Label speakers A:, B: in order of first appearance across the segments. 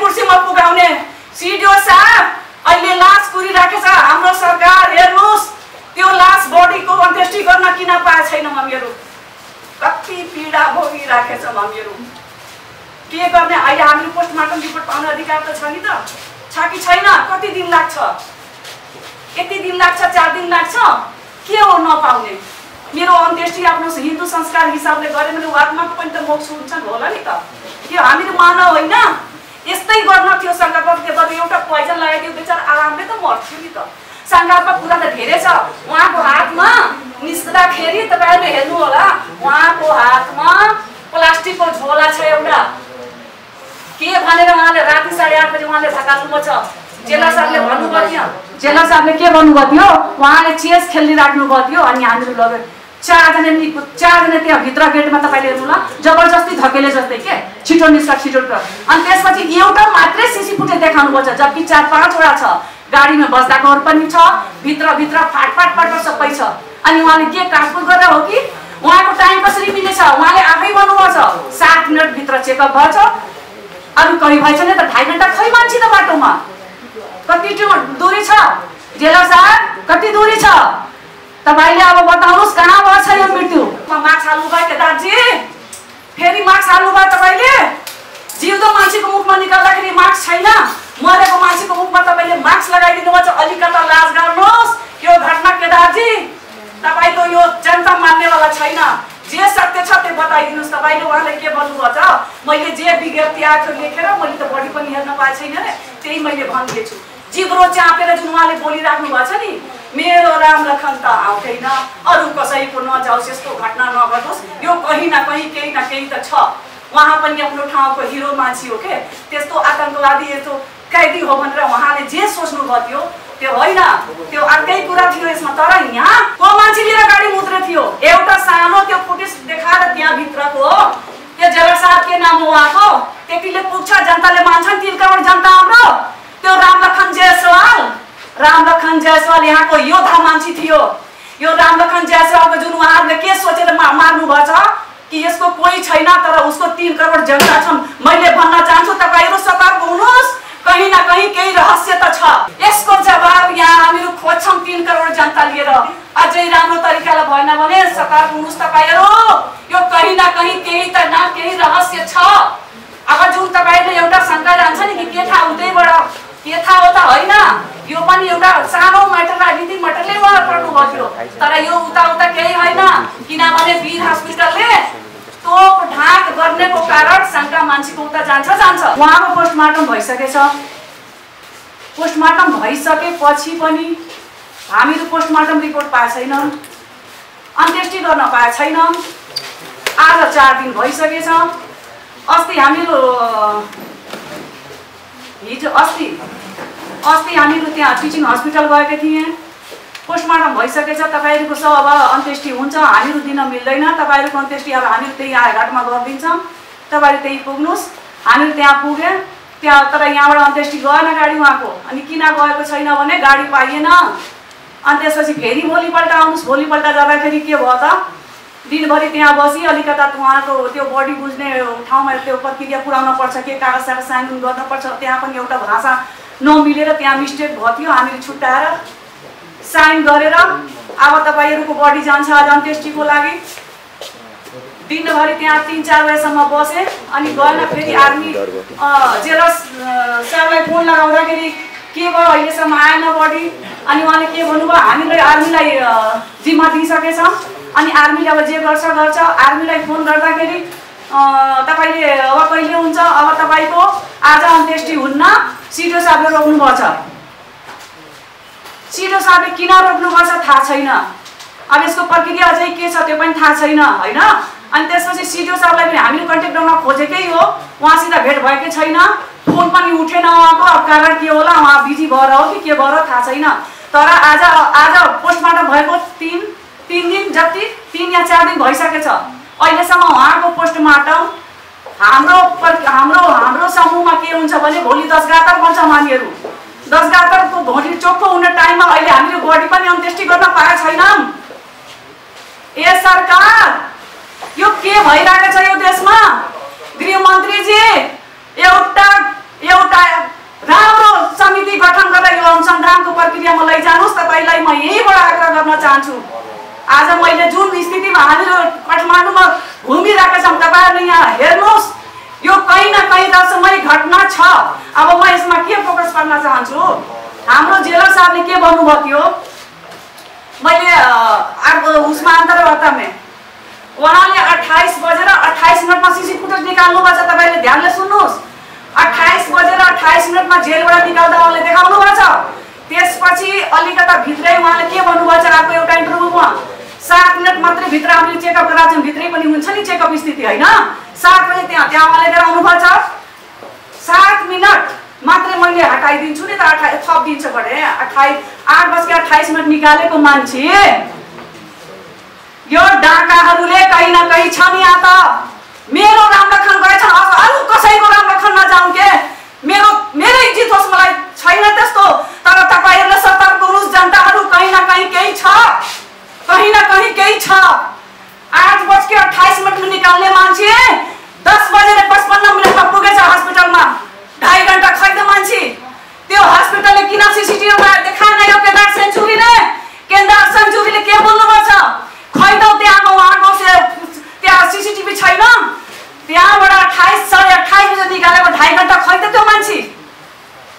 A: कुर्सीमा पुगाउने सिडिओ साहब अहिले लास कुरिराखेछ हाम्रो सरकार हेर्नुस् त्यो लास बडीको अन्त्येष्टि गर्न किन पाए छैन हामीहरू कति पीडा भोगिराखेछ हामीहरू के गर्ने अहिले हामीले पोस्टमार्टम रिपोर्ट पाउने अधिकार त छ नि त छ कि छैन कति दिन लाग्छ यति दिन लाग्छ 4 दिन लाग्छ के हो नपाउने मेरो अन्त्येष्टि आफ्नो हिन्दू संस्कार हिसाबले गरे भने आत्माको पनि त मोक्ष हुन्छ होला नि त यो हामीले मानव होइन यस्तै गर्न थियो संकल्प देवले एउटा पोइजन लगाइदियो बेचारा आरामले त मर्थ्यो नि त संकल्प कुरा त धेरै छ उहाँको हातमा निस्कदाखेरि तपाईहरुले हेर्नु होला उहाँको हातमा प्लास्टिकको झोला छ एउटा के भनेर उहाँले राति 8:30 बजे उहाँले धकाल्नु छ जेला साहबले भन्नुभयो थियो जेला साहबले के भन्नुभयो थियो उहाँले चेस खेल्ने राख्नुभयो थियो अनि हामीले लगे 4 जना त्यहाँ भित्र गेटमा तपाईले हेर्नु ल जबरजस्ती धकेले जस्तै के छिटो निस्क छिटो अनि त्यसपछि एउटा मात्रै सीसी फुटेज देखाउनु पर्छ जबकि 4-5 वटा छ गाडीमा बस्दाकोहरु पनि छ भित्र फाटफाट सबै छ अनि उहाँले के काटकुट गरेर हो कि उहाँको टाइम कसरी मिलेछ उहाँले आफै भन्नुभयो छ 7 मिनेट भित्र चेकअप भएछ अरु कही भएछ नि त 2.5 घण्टा खै मान्छे त बाटोमा कति दूरी छ जेला साहब कति दूरी छ तपाईले अब बताउनुस् कहाँ भएछ यो मृत्यु मास्क हाल्नु भयो केदारजी फेरि मास्क हाल्नु भयो तपाईले जिउँदो मान्छेको मुखमा निकाल्दाखेरि मास्क छैन मरेको मान्छेको मुखमा तपाईले मास्क लगाइदिनु भएछ अलिकता लाज गर्नुहोस् यो घटना केदारजी तपाईको यो जनता मान्नेवाला छैन जे सत्य छ त्यो बताइदिनुस् तपाईले उहाँले के भन्नुभयो छ मैले जे विज्ञप्ति आएको लेखेर मैले त बढी पनि हेर्न पाए छैन रे त्यही मैले भन्दैछु जिब्रो चापेर जुन उहाँले बोलिराख्नु भएको छ नि मेरो राम लखन त आउँदैन अरु कसैको नजाओस् यस्तो घटना नघटोस् यो कहीं न कहीं केही न केही त छ उहाँ पनि आफ्नो ठाउँको हिरो मान्छे हो के त्यस्तो आतंकवादी यस्तो कैदी हो भनेर उहाँले जे सोच्नु भयो थियो त्यो होइन त्यो अर्कै कुरा थियो यसमा तर यहाँ को मान्छे लिएर गाडी मुद्रे थियो एउटा सानो त्यो फुटेज देखाएर त्यहाँ भित्रको त्यो जेला साहब के नाम हो उहाँको त्यतिले पुग्छ जनताले मान्छन् 3 करोड जनता हाम्रो त्यो रामलखन जायसवाल यहाँको योद्धा मान्छे थियो यो रामलखन जायसवालको जुन उहाँहरूले के सोचेर मार्नु भएछ कि यसको कोही छैन तर उसको 3 करोड जनता छन् मैले भन्न चाहन्छु तपाईहरु सतर्क हुनुहोस् कहीं न कहीं केही रहस्य त छ यसको जवाब यहाँ हामीहरु खोज्छौं 3 करोड जनता लिएर अझै राम्रो तरिकाले भएन भने सतर्क हुनुहोस् तपाईहरु यो कहीं न कहीं केही त न केही रहस्य छ अब जुन तपाईले एउटा शंका जान्छ नि कि के थाहा उतैबाट के थाहा हो त हैन यो पनि एउटा सानो मैटर राजनीतिक मैटरले उहाँ पर्नु भयो तर यो उता केही हैन किनभने वीर हस्पिटलले तोप ढाक गर्नेको कारण शंका मान्छेको उता जान्छ उहाँको पोस्टमार्टम भइसकेछ पोस्टमार्टम भइसकेपछि पनि हामीहरु पोस्टमार्टम रिपोर्ट पाए छैन अन्त्येष्टि गर्न पाए छैन आज 4 दिन भइसकेछ अस्ति हामीहरु हिजो अस्ति हामीहरु त्यहाँ टिचिङ हस्पिटल गएका थिए पोस्टमार्टम भइसकेछ तपाईहरुको सब अब अन्त्येष्टि हुन्छ हामीहरु दिन मिल्दैन तपाईहरुको अन्त्येष्टि अब हामीहरु त्यही आएघाटमा गर्दिन्छौं तपाईहरु त्यही पुग्नुस् हामीहरु त्यहाँ पुगे त्यहाँ तर यहाँबाट अन्त्येष्टि गएन गाडी उहाँको अनि किन गएको छैन भने गाडी पाइएन अनि त्यसपछि फेरि भोलिपल्ट आउनुस् भोलिपल्ट जाँदाखेरि के भयो त दिनभरि त्यहाँ बसी अलिकता उहाँको त्यो बडी बुझ्ने ठाउँमा त्यो प्रक्रिया पुर्याउन पर्छ के कागज साइन गर्न पर्छ त्यहाँ पनि एउटा भाषा नमिलेर त्यहाँ मिस्टेक भयो थियो हामीले छुट्याएर साइन गरेर अब तपाईहरुको बडी जान्छ आज अन्त्येष्टिको लागि दिनभरि त्यहाँ 3-4 बजेसम्म बसे अनि गएन फेरि आर्मी जेलस सरलाई फोन लगाउँदाखेरि के भयो अहिलेसम्म आएन बडी अनि उहाँले के भन्नुभयो हामीले आर्मीलाई जिम्मा दिइसकेछ अनि आर्मीले अब जे गर्छ आर्मीलाई फोन गर्दाखेरि तपाईले अब कहिले हुन्छ अब तपाईको आज अन्त्येष्टि हुन्न सिडिओ साहबले रोक्नु पर्छ सिडिओ साहबले किन रोक्नु पर्छ थाहा छैन अब यसको प्रक्रिया अझै के छ त्यो पनि थाहा छैन हैन अनि त्यसपछि सिडिओ साहबलाई पनि हामीले कन्ट्याक्ट गर्न खोजेकै हो उहाँसित भेट भएकै छैन फोन पनि उठेन उहाँको अब कारण के होला उहाँ बिजी भएर हो कि के भएर थाहा छैन तर आज पोस्टमार्टम भएको 3 दिन जति 3 या 4 दिन भइसकेछ अहिलेसम्म उहाँको पोस्टमार्टम हाम्रो समूहमा के हुन्छ भने भोलि 10 गातर बन्छ हामीहरु 10 गातरको भोलि चोखो हुने टाइममा अहिले हामीले बडी पनि अन्त्येष्टि गर्न पाए छैनौं ए सरकार यो के भइरहेको छ यो देशमा गृहमन्त्रीजी एउटा गरिराखेका छौँ। तपाईँहरूले यहाँ हेर्नुहोस्, यो कहीँ न कहीँ रहस्यमय घटना छ। अब म यसमा के फोकस गर्न चाहन्छु, हाम्रो जेलर साहबले के भन्नुभयो थियो, मैले उसमा अन्तर्वार्तामा उहाँले 28 बजेर 28 मिनटमा सीसी फुटेज निकाल्नु भएको छ। तपाईँले ध्यानले सुन्नुहोस्, 28 बजेर 28 मिनटमा जेलबाट निकाल्दा उहाँले देखाउनु भएको छ। त्यसपछि अलिकता भित्रै उहाँले के भन्नुभएको छ, आफ्नो एउटा इन्टरभ्यूमा 7 मिनट मात्रै भित्र हामीले चेकअप गराएको छौँ। भित्रै पनि हुन्छ नि चेकअप स्थिति, होइन? 7 बजे त्यहाँ उहाँले लिएर आउनु भएको छ। 7 मिनट मात्रै मैले हटाइदिन्छु नि त, 28 थप दिन्छ भने 8:28 मिनट निकालेको मान्छे यो डाकाहरूले कहीँ न कहीँ छ नि। यहाँ त मेरो राम लखन गएछ, अरू कसैको राम लखन नजाउँ के, मेरै जित होस्, मलाई छैन त्यस्तो। तर तपाईँहरूले सतर्क हुनुहोस्, जनताहरू कहीँ न कहीँ केही छ, कहीँ न कहीँ केही छ। 8:28 मिनटमा निकाल्ने मान्छे 10:55 पुगेछ हस्पिटलमा, 2.5 घन्टा खैद मान्छे। त्यो हस्पिटलले किन सीसीटीभीमा देखाएन? यो केदार सेन्चुरीले के बोल्नुपर्छ? खैदौ त्यहाँको उहाँको त्यहाँ सीसीटीभी छैन, त्यहाँबाट 28 बजे निकालेको 2.5 घन्टा खैद त्यो मान्छे।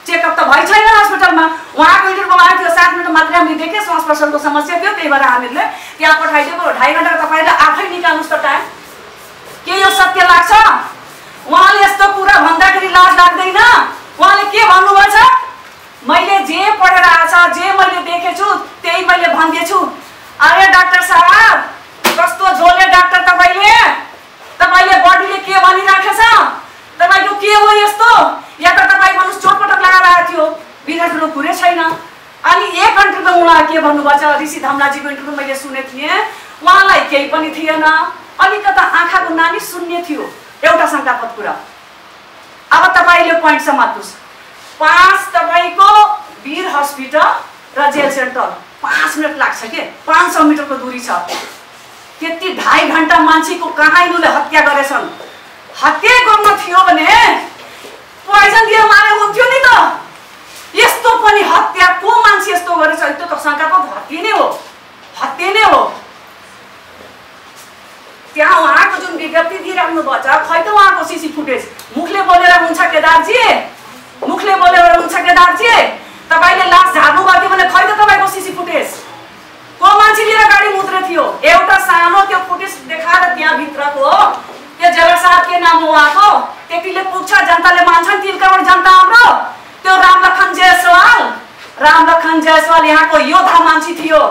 A: चेकअप त भइ छैन हस्पिटलमा। उहाँको इन्टरभ्यूमा आएको थियो, 7 मिनट मात्रै हामीले देखेँ, श्वास प्रश्वासको समस्या थियो, त्यही भएर हामीले त्यहाँ पठाइदिएको। 2.5 घन्टा तपाईँले आफै निकाल्नुहोस् त टाइम। के यो सत्य लाग्छ? उहाँले यस्तो कुरा भन्दाखेरि लाज लाग्दैन? उहाँले के भन्नुभएको छ, मैले जे पढेर आएको छ, जे मैले देखेछु त्यही मैले भन्दैछु। अरे डाक्टर साहब, कस्तो झोले डाक्टर तपाईँले बडीले के भनिराखेको छ? तपाईँको के हो यस्तो? या त तपाईँ भन्नुहोस् चोटपटक लगाएर आएको थियो, बिराटको कुरै छैन। अनि 1 घन्टामा उहाँ के भन्नुभएको छ, ऋषि धमलाजीको इन्टरभ्यू मैले सुनेको थिएँ, उहाँलाई केही पनि थिएन, अलिकता आँखाको नानी शून्य थियो। एउटा शङ्कास्पद कुरा। अब तपाईँले पोइन्ट समात्नुहोस्। 5 तपाईँको वीर हस्पिटल र जेल सेन्टर 5 मिनट लाग्छ के, 500 मिटरको दूरी छ। त्यति 2.5 घन्टा मान्छेको कहाँ यिनीहरूले हत्या गरेछन्? हत्या गर्न थियो भने पोइजन दिएर मारे हुन्थ्यो नि त। यस्तो पनि हत्या को मान्छे यस्तो गरेछ? त्यो त शङ्कास्पद हत्या नै हो, हत्या नै हो। त्यहाँ उहाँको जुन विज्ञप्ति दिइराख्नु भएको छ, खै त उहाँको सीसी फुटेज? मुखले बोलेर हुन्छ केदारजी, मुखले बोलेर हुन्छ केदारजी? तपाईँले लास झार्नु भएको थियो भने खै त तपाईँको सीसी फुटेज? को मान्छे लिएर गाडी मुद्रे थियो? एउटा सानो त्यो फुटेज देखाएर त्यहाँभित्रको त्यो जेलर साहब के नाम हो उहाँको, त्यतिले पुग्छ, जनताले मान्छन्। 3 करोड जनता हाम्रो। त्यो राम लखन जायसवाल यहाँको योद्धा मान्छे थियो।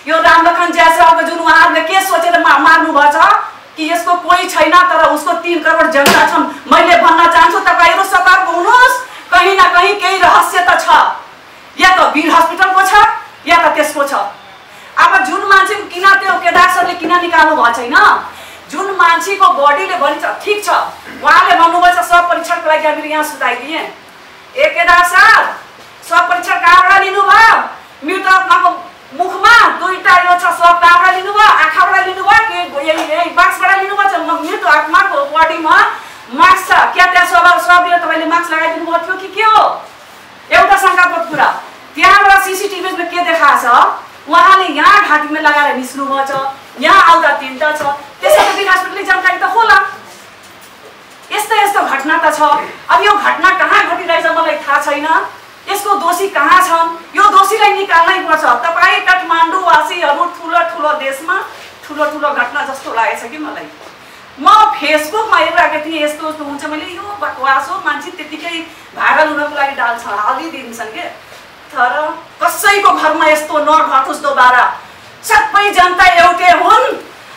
A: यो राम लखन जायसवालको जुन उहाँहरूले के सोचेर मार्नु भएको छ कि यसको कोही छैन, तर उसको 3 करोड जनता छन्। मैले भन्न चाहन्छु, तपाईँहरू सतर्क हुनुहोस्, कहीँ न कहीँ केही रहस्य त छ। या त वीर हस्पिटलको छ या त त्यसको छ। अब जुन मान्छेको किन त्यो केदार सरले किन निकाल्नु भएको छैन, जुन मान्छेको बडीले भनिन्छ ठिक छ, उहाँले भन्नुभएको छ सब परीक्षणको लागि हामीले यहाँ सुताइदिएँ। ए केदार सर, सब परीक्षण कहाँबाट लिनुभयो? मृत आत्माको मुखमा 2टा यो छ, सब कहाँबाट लिनुभयो? आँखाबाट लिनुभयो कि यही बाक्सबाट लिनुभएको छ? मृत आत्माको बडीमा मास्क छ, क्या त्यहाँ सबले तपाईँले मास्क लगाइदिनु भएको थियो कि के हो? एउटा शङ्कास्पद कुरा। त्यहाँबाट सीसीटीभीमा के देखाएको छ, उहाँले यहाँ घाँटीमा लगाएर निस्नु भएको छ, यहाँ आउँदा 3टा छ। त्यसैले वीर हस्पिटलले जानकारी त होला। यस्तो घटना त छ। अब यो घटना कहाँ घटिरहेछ मलाई थाहा छैन, यसको दोषी कहाँ छन्? यो दोषीलाई निकाल्नै पर्छ। तपाईँ काठमाडौँवासीहरू ठुलो देशमा ठुलो घटना जस्तो लागेछ कि मलाई। म फेसबुकमा हेरिरहेको थिएँ, यस्तो हुन्छ, मैले यो बकवास हो, मान्छे त्यतिकै भाइरल हुनको लागि हालिदिन्छन् के। तर कसैको घरमा यस्तो नघटोस् दोबारा। सबै जनता एउटै हुन्,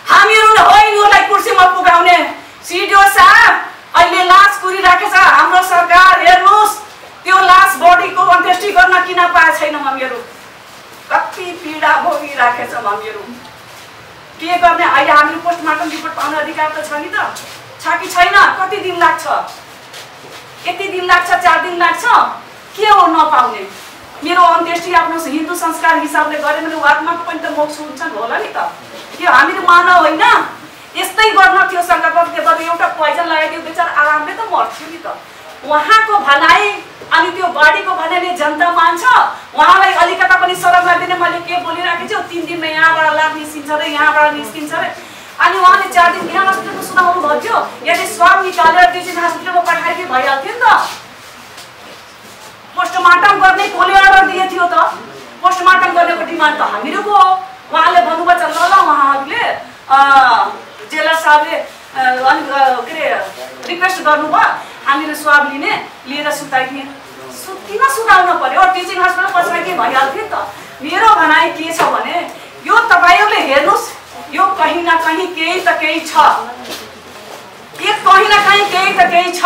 A: हामीहरू नै हो यिनीहरूलाई कुर्सीमा पुगाउने। सिडिओ साहब, अहिले लास कुरिराखेको छ हाम्रो सरकार, हेर्नुहोस् त्यो लास बडीको अन्त्येष्टि गर्न किन पाएको छैनौँ हामीहरू? कति पीडा भोगिराखेको छौँ हामीहरू। के गर्ने? अहिले हामीले पोस्टमार्टम रिपोर्ट पाउने अधिकार त छ नि त, छ कि छैन? कति दिन लाग्छ? यति दिन लाग्छ, 4 दिन लाग्छ? के हो नपाउने? मेरो अन्त्येष्टि आफ्नो हिन्दू संस्कार हिसाबले गरे भने आत्माको पनि त मोक्ष हुन्छ होला नि त। त्यो हामीले मानव होइन, यस्तै गर्न थियो। शङ्कास्पद एउटा पोइजन लगाइदियो, बेचारा आरामले त मर्थ्यो नि त। उहाँको भनाइ अनि त्यो बडीको भनाइले जनता मान्छ। उहाँलाई अलिकता पनि सरम लाग्दैन मैले के बोलिराखेको छु। 3 दिनमा यहाँबाट लास निस्किन्छ रे, यहाँबाट निस्किन्छ रे। अनि उहाँले 4 दिन किन हस्पिटलमा सुनाउनु भयो? यदि स्वाब निकालेर टिचिङ हस्पिटलमा पठाइदिए भइहाल्थ्यो नि त। पोस्टमार्टम गर्ने कसले अर्डर दिए थियो त? पोस्टमार्टम गर्नेको डिमान्ड त हामीहरूको हो। उहाँले भन्नुभयो ल ल उहाँहरूले जेलर साहबले अनि के अरे रिक्वेस्ट गर्नुभयो हामीले स्वाब लिएर सुताइदिए। किन सुताउनु पर्यो? टिचिङ हस्पिटल पछाडि भइहाल्थ्यो नि त। मेरो भनाइ के छ भने यो तपाईहरुले हेर्नुस्, यो कहीं न कहीं केही त केही छ। कहीं न कहीं केही त केही छ।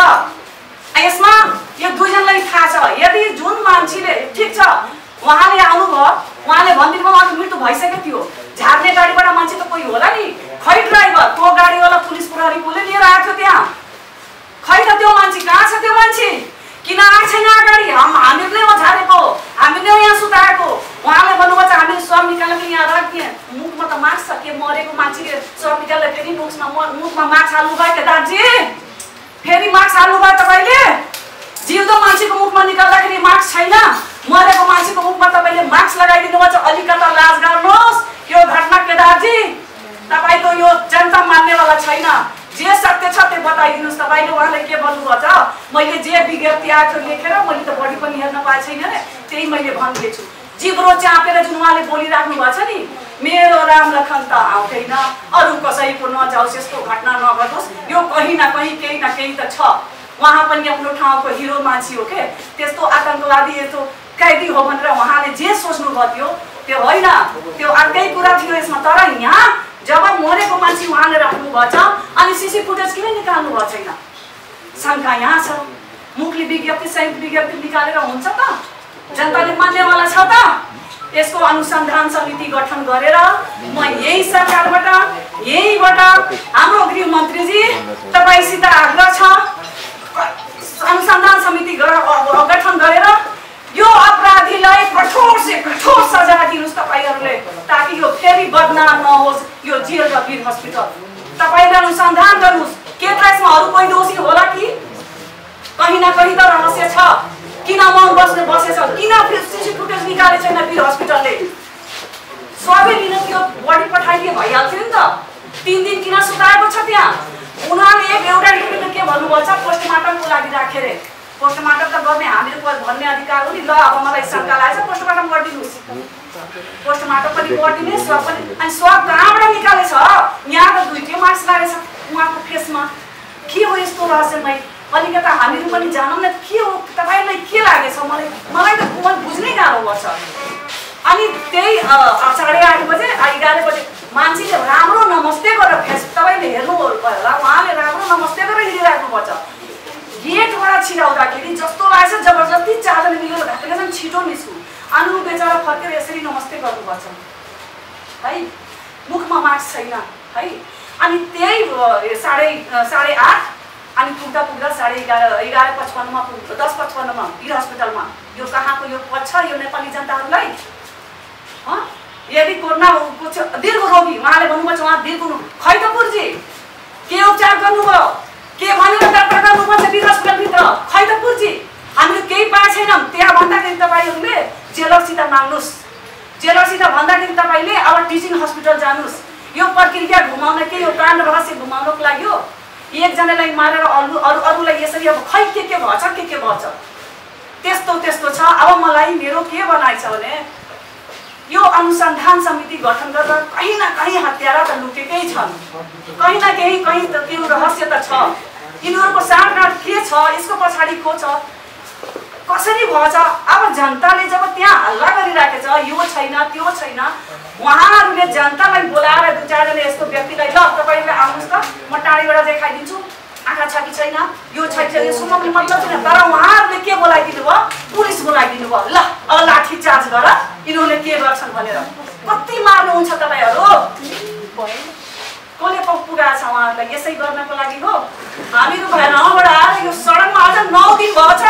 A: यसमा यो दुईजनालाई थाहा छ। यदि जुन मान्छेले ठीक छ उहाँले आउनुभयो, उहाँले भनिदिनु भयो उहाँको मृत्यु भइसकेको थियो, झार्ने गाडीबाट मान्छे त कोही होला नि, खै ड्राइभर त्यो गाडीवाला पुलिस प्रहरी कसले लिएर आएको थियो त्यहाँ? खै त त्यो मान्छे कहाँ छ? त्यो मान्छे किन आएको छैन अगाडि? हामीले हो झारेको, हामीले यहाँ सुताएको। उहाँले भन्नुभयो हामीले स्वाब निकालेर यहाँ राख्ने, मुखमा त मास्क छ, के मरेको मान्छेले स्वाब निकालेर फेरि मुखमा मास्क हाल्नु भयो के दाजु? फेरि मास्क हाल्नु भयो तपाईँले? जिउँदो मान्छेको मुखमा निकाल्दाखेरि मास्क छैन, मरेको मान्छेको मुखमा तपाईँले मास्क लगाइदिनु भएको छ। अलिकता लाज गर्नुहोस्। यो घटना केदारजी तपाईँको यो जनता मान्नेवाला छैन। जे सत्य छ त्यो बताइदिनुहोस्। तपाईँले उहाँले के भन्नुभएको छ? मैले जे विज्ञप्ति आएको लेखेर मैले त बढी पनि हेर्न पाएको छैन रे, त्यही मैले भनिदिएछु। जिब्रो चापेर जुन उहाँले बोलिराख्नु भएको छ नि, मेरो राम लखन त आउँदैन, अरू कसैको नजाओस्, यस्तो घटना नघटोस्। यो कहीं न कहीं त छ। उहाँ पनि आफ्नो ठाउँको हिरो मान्छे हो के, त्यस्तो आतंकवादी यस्तो कैदी हो भनेर उहाँले जे सोच्नु भयो त्यो होइन, त्यो अर्कै कुरा थियो यसमा। तर यहाँ जब मरेको मान्छे उहाँले राख्नु भएको छ अनि सीसी फुटेज किन निकाल्नु भएको छैन? शङ्का यहाँ छ। मुखले विज्ञप्ति संयुक्त विज्ञप्ति निकालेर हुन्छ त? जनताले मान्नेवाला छ त? यसको अनुसन्धान समिति गठन गरेर म यही सरकारबाट यहीबाट हाम्रो गृह मन्त्रीजी तपाईसित आग्रह छ, अनुसन्धान समिति गठन गरेर यो अपराधीलाई कठोर से कठोर सजा दिनुस् तपाईहरुले, ताकि यो फेरि बदनाम नहोस् यो जेल र वीर हस्पिटल। तपाईले अनुसन्धान गर्नुस् के त्यसमा अरु कोही दोषी होला कि? कहीं न कहीं त रहस्य छ। किन मौन बसेछ? किन सीसी फुटेज निकाले छैन वीर हस्पिटलले? सबै लिन त्यो बडी पठाइदिए भइहाल्थ्यो नि त। 3 दिन किन सुताएको छ त्यहाँ? उनीहरूले एउटा रिपोर्टले के भन्नुभएको छ? पोस्टमार्टमको लागि राखे रे। पोस्टमार्टम त गर्ने हामीहरुको भन्ने अधिकार हो नि। ल अब मलाई शंका लागेछ, पोस्टमार्टम गरिदिनुस्। पोस्टमार्टम पनि गरिदिने, स्वाब पनि। अनि स्वाब कहाँबाट निकालेछ? यहाँ त दुईटै मार्क्स लागेछ उहाँको फेसमा। के हो यस्तो रहस्यमय? अलिकता हामीहरु पनि जानौँ न के हो? तपाईलाई के लागेछ? मलाई त बुझ्नै गाह्रो पर्छ। अनि त्यही 8:30 बजे 11 बजे मान्छेले राम्रो नमस्ते गरेर फेस तपाईले हेर्नु होला, उहाँले राम्रो नमस्ते गरेर हिँडिराख्नु पर्छ। गेटबाट छिराउँदाखेरि जस्तो लाग्छ जबरजस्ती 4 जना मिलेर घाटेका छन्, छिटो निस्कु। अनि उ बेचारा फर्केर यसरी नमस्ते गर्नुपर्छ है, मुखमा मास्क छैन है। अनि त्यही 8:30 अनि पुग्दा 11:55 मा 10:55 मा वीर हस्पिटलमा। यो कहाँको यो पछ यो नेपाली जनताहरूलाई यदि कोरोना दीर्घ रोगी उहाँले भन्नुभयो छ, उहाँ दीर्घ खैतपुरजी के उपचार गर्नुभयो? के भनेर डाक्टर गर्नुपर्छ वीर हस्पिटलभित्र? खैतपुरजी हामीले केही पाएको छैनौँ। त्यहाँ भन्दाखेरि तपाईँहरूले जेलरसित माग्नुहोस्। जेलरसित भन्दाखेरि तपाईँले अब टिचिङ हस्पिटल जानुहोस्। यो प्रक्रिया घुमाउन के यो काण्ड रहस्य घुमाउनको लागि हो? एकजनालाई मारेर अरूलाई यसरी अब खै के भएछ के भएछ त्यस्तो छ। अब मलाई मेरो के भनाइ छ भने यो अनुसन्धान समिति गठन गरेर कहीं न कहीं हत्यारा त लुकेकै छन्, कहीं न कहीं त त्यो रहस्य त छ। यिनीहरूको साँठगाँठ के छ? यसको पछाडि को छ? कसरी भएछ? अब जनताले जब त्यहाँ हल्ला गरिराखेछ यो छैन त्यो छैन, उहाँहरूले जनतालाई बोलाएर 2-4 जना यस्तो व्यक्तिलाई ल तपाईले आउनुस् त म टाढीबाट देखाइदिन्छु आँखा छ कि छैन, यो छैन यो सुन्नु मतलब छैन। तर उहाँहरूले के बोलाइदिनु भयो? पुलिस बोलाइदिनु भयो। ल अब लाठी चार्ज गर यिनीहरूले के गर्छन् भनेर। कति मार्नुहुन्छ तपाईहरु? कसले पुगाएको छ उहाँहरूलाई यसै गर्नको लागि हो? हामीहरू भएनबाट आएर यो सडकमा आज 9 दिन भएछ।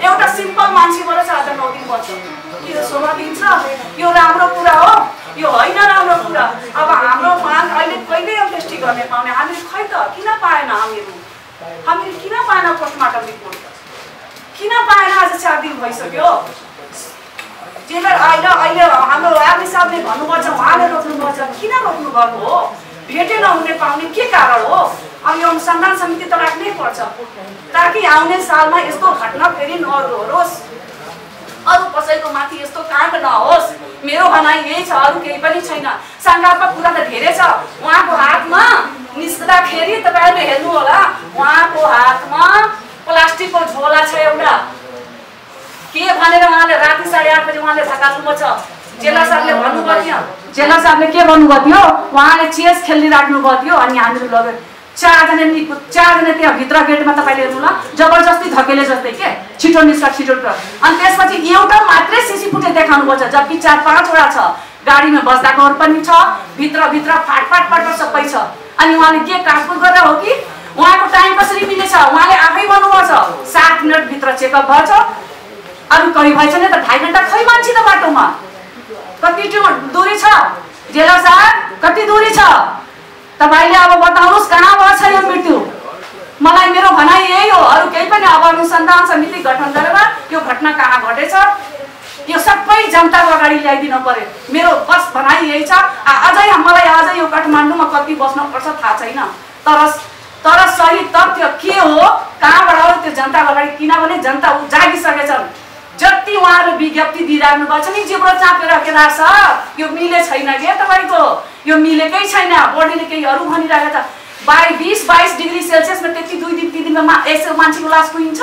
A: एउटा सिम्पल मान्छेबाट चाहिँ आज 9 दिन भएछ। के शोभा दिन्छ? यो राम्रो कुरा हो? यो होइन राम्रो कुरा। अब हाम्रो माग अहिले कहिले अन्त्येष्टि गर्ने पाउने? हामी खै त किन पाएन? हामीले किन पाएन पोस्टमार्टम रिपोर्ट? किन पाएन? आज 4 दिन भइसक्यो। जेलर अहिले हाम्रो आर्मी साहबले भन्नुपर्छ, उहाँले रोक्नुपर्छ। किन रोक्नु भएको हो? भेटे नहुने पाउने के कारण हो? अब यो अनुसन्धान समिति त राख्नै पर्छ ताकि आउने सालमा यस्तो घटना फेरि नहोस्, अरू कसैको माथि यस्तो काण्ड नहोस्। मेरो भनाइ यही छ, अरू केही पनि छैन। सङ्घात्मक कुरा त धेरै छ। उहाँको हातमा निस्कदाखेरि तपाईँहरूले हेर्नु होला, उहाँको हातमा प्लास्टिकको झोला छ एउटा। के भनेर उहाँले राति 8:30 बजे उहाँले धकाल्नु छ। जेला साहबले भन्नुभयो थियो, जेला साहबले के भन्नुभयो थियो, उहाँले चेस खेल्ने राख्नुभयो थियो अनि हामीले लग्यो। 4 जना त्यहाँ भित्र गेटमा तपाईँले हेर्नु ल, जबरजस्ती धकेले जस्तै के, छिटो निस्क छिटो। अनि त्यसपछि एउटा मात्रै सिसी फुटेज देखाउनु पर्छ, जबकि 4-5 वटा छ। गाडीमा बस्दाकोहरू पनि छ, भित्र फाटफाट सबै छ। अनि उहाँले के काटकुट गरेर हो कि उहाँको टाइम कसरी मिलेछ? उहाँले आफै भन्नुभएको छ 7 मिनट भित्र चेकअप भएछ। अरू कहीँ भएछ नि त 2.5 घण्टा खै मान्छे त बाटोमा। कति दूरी छ जेला साहब, कति दूरी छ? तपाईले अब बताउनुस् कहाँ भएछ यो मृत्यु? मलाई मेरो भनाइ यही हो, अरू केही पनि। अब अनुसन्धान समिति गठन गरेर यो घटना कहाँ घटेछ यो सबै जनताको अगाडि ल्याइदिनु पर्यो। मेरो बस भनाइ यही छ। अझै मलाई आज यो काठमाडौँमा कति बस्नुपर्छ थाहा छैन, तर सही तथ्य के हो, कहाँबाट हो त्यो जनताको अगाडि। किनभने जनता जागिसकेछन्। जति उहाँहरू विज्ञप्ति दिइराख्नु भएको छ नि, जिब्रो चापेर केदार साहब यो मिले छैन के तपाईँको, यो मिलेकै छैन। बडीले केही अरू भनिरहेको छ। 20-22 डिग्री सेल्सियसमा त्यति 2 दिन 3 दिनमा यसो मान्छेको लास कुहिन्छ?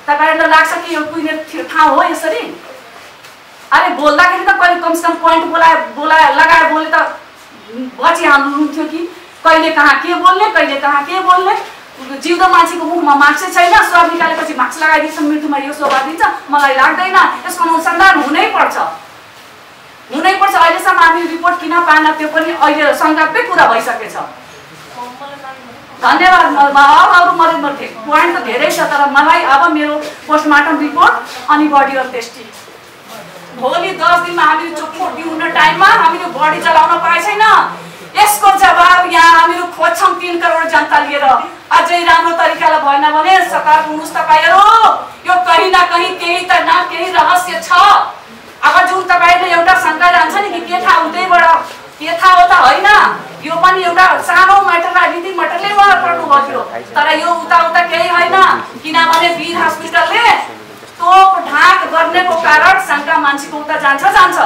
A: तपाईँहरूलाई लाग्छ कि यो कुहिने ठाउँ हो यसरी? अरे बोल्दाखेरि त कहिले कमसेकम पोइन्ट बोलाए लगाएर बोले त बची हाल्नुहुन्थ्यो कि कहिले कहाँ के बोल्ने, कहिले कहाँ के बोल्ने। जिउँदो मान्छेको मुखमा माक्सै छैन, स्वाद निकालेपछि माक्स लगाइदिन्छ, मृत्युमा यो शोभा दिन्छ। मलाई लाग्दैन, यसको अनुसन्धान हुनैपर्छ। अहिलेसम्म हामी रिपोर्ट किन पाएन त्यो पनि अहिले सङ्घातकै कुरा भइसकेछ। धन्यवाद। अरू मरे पोइन्ट त धेरै छ, तर मलाई अब मेरो पोस्टमार्टम रिपोर्ट अनि बडी अन्त्येष्टि भोलि 10 दिनमा हामी चोखो दिउन टाइममा हामीले बडी जलाउन पाए छैन। यसको जवाब यहाँ हामीहरू खोज्छौँ 3 करोड जनता लिएर। अझै राम्रो तरिकाले भएन भने सतर्क हुनुहोस् तपाईँहरू। यो कहीँ न कहीँ केही त न केही रहस्य छ। अब जुन तपाईँले एउटा शङ्का जान्छ नि कि के थाहा उतैबाट के थाहा हो त होइन, यो पनि एउटा सानो म्याटर, राजनीतिक म्याटरले उहाँ पर्नुभएको थियो। तर यो उता केही होइन, किनभने वीर हस्पिटलले तोप ढाक गर्नेको कारण शङ्का मान्छेको उता जान्छ।